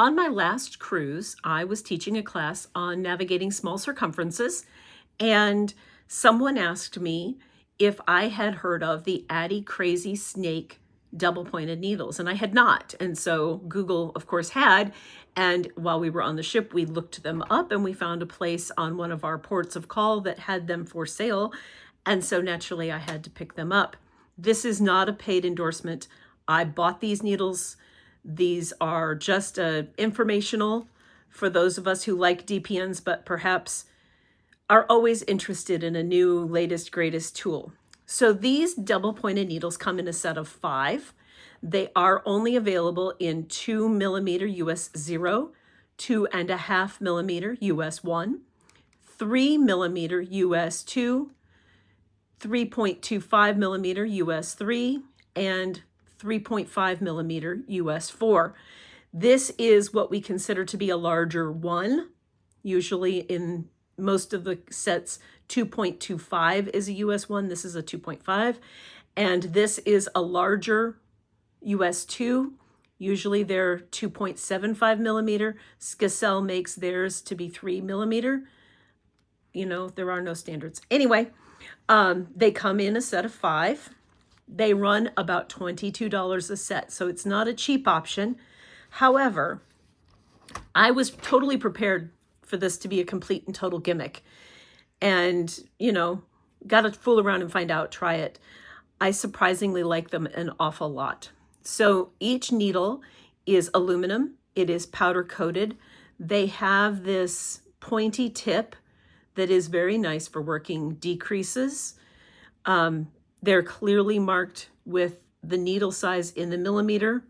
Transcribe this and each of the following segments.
On my last cruise, I was teaching a class on navigating small circumferences, and someone asked me if I had heard of the Addi Crasy Snake double-pointed needles, and I had not. And so Google, of course, had. And while we were on the ship, we looked them up and we found a place on one of our ports of call that had them for sale. And so naturally, I had to pick them up. This is not a paid endorsement. I bought these needles. These are just informational for those of us who like DPNs, but perhaps are always interested in a new, latest, greatest tool. So these double-pointed needles come in a set of 5. They are only available in 2mm US 0, 2.5mm US 1, 3mm US 2, 3.25mm US 3, and 3.5mm US 4. This is what we consider to be a larger one. Usually in most of the sets, 2.25 is a US 1. This is a 2.5. And this is a larger US 2. Usually they're 2.75mm. Skacel makes theirs to be 3mm. You know, there are no standards. Anyway, they come in a set of 5. They run about $22 a set, so it's not a cheap option. However, I was totally prepared for this to be a complete and total gimmick. And, you know, got to fool around and find out, try it. I surprisingly like them an awful lot. So each needle is aluminum. It is powder coated. They have this pointy tip that is very nice for working decreases. They're clearly marked with the needle size in the millimeter,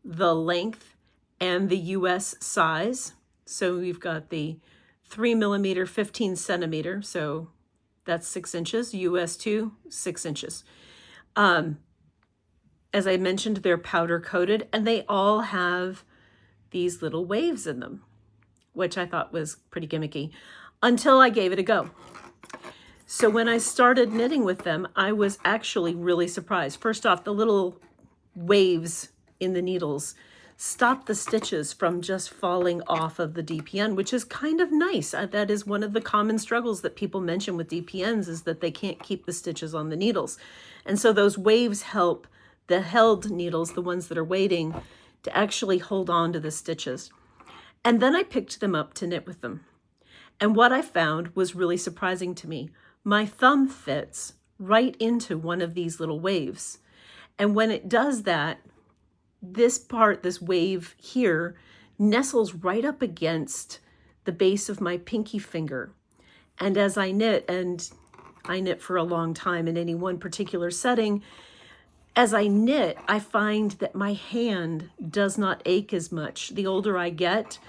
the length, and the US size. So we've got the 3mm, 15 centimeter, so that's 6 inches, US 2, 6 inches. As I mentioned, they're powder coated, and they all have these little waves in them, which I thought was pretty gimmicky, until I gave it a go. So when I started knitting with them, I was actually really surprised. First off, the little waves in the needles stop the stitches from just falling off of the DPN, which is kind of nice. That is one of the common struggles that people mention with DPNs, is that they can't keep the stitches on the needles. And so those waves help the held needles, the ones that are waiting, to actually hold on to the stitches. And then I picked them up to knit with them. And what I found was really surprising to me. My thumb fits right into one of these little waves. And when it does that, this part, this wave here, nestles right up against the base of my pinky finger. And as I knit, and I knit for a long time in any one particular setting, as I knit, I find that my hand does not ache as much. The older I get,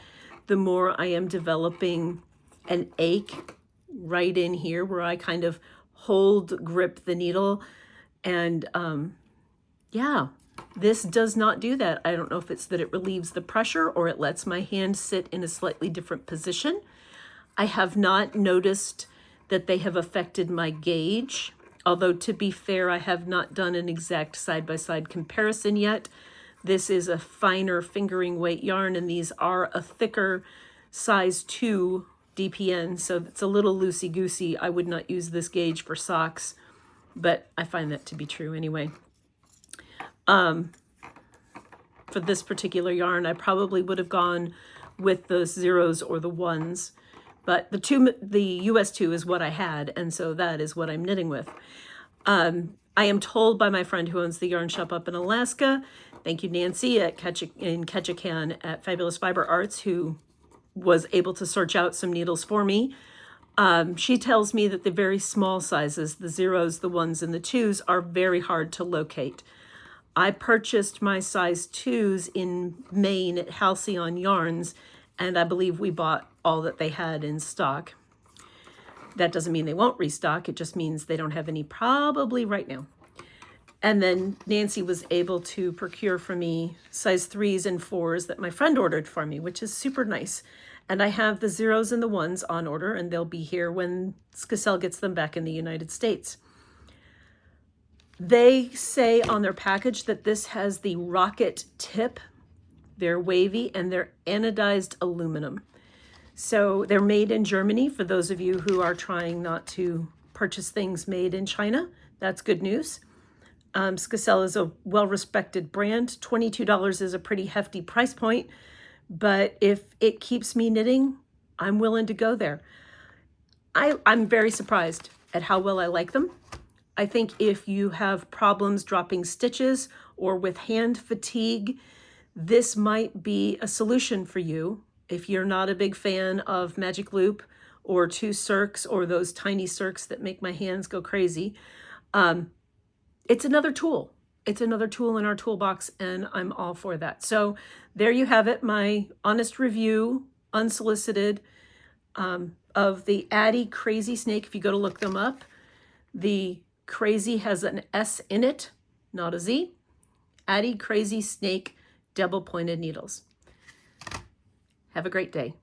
the more I am developing an ache right in here where I kind of grip the needle. And yeah, this does not do that. I don't know if it's that it relieves the pressure or it lets my hand sit in a slightly different position. I have not noticed that they have affected my gauge, although to be fair, I have not done an exact side-by-side comparison yet. This is a finer fingering weight yarn, and these are a thicker size 2 DPN, so it's a little loosey-goosey. I would not use this gauge for socks, but I find that to be true anyway. For this particular yarn, I probably would have gone with the 0s or the 1s, but the US 2 is what I had, and so that is what I'm knitting with. I am told by my friend who owns the yarn shop up in Alaska, thank you Nancy in Ketchikan at Fabulous Fiber Arts, who was able to search out some needles for me. She tells me that the very small sizes, the 0s, the 1s, and the 2s, are very hard to locate. I purchased my size 2s in Maine at Halcyon Yarns, and I believe we bought all that they had in stock. That doesn't mean they won't restock. It just means they don't have any probably right now. And then Nancy was able to procure for me size 3s and 4s that my friend ordered for me, which is super nice. And I have the 0s and the 1s on order, and they'll be here when Skacel gets them back in the United States. They say on their package that this has the rocket tip They're wavy and they're anodized aluminum. So they're made in Germany for those of you who are trying not to purchase things made in China. That's good news. Skacel is a well-respected brand. $22 is a pretty hefty price point, but if it keeps me knitting, I'm willing to go there. I'm very surprised at how well I like them. I think if you have problems dropping stitches or with hand fatigue, this might be a solution for you. If you're not a big fan of Magic Loop or 2 circs or those tiny circs that make my hands go crazy, it's another tool. It's another tool in our toolbox, and I'm all for that. So there you have it, my honest review, unsolicited, of the Addi Crasy Snake. If you go to look them up, the crazy has an S in it, not a Z. Addi Crasy Snake double pointed needles. Have a great day.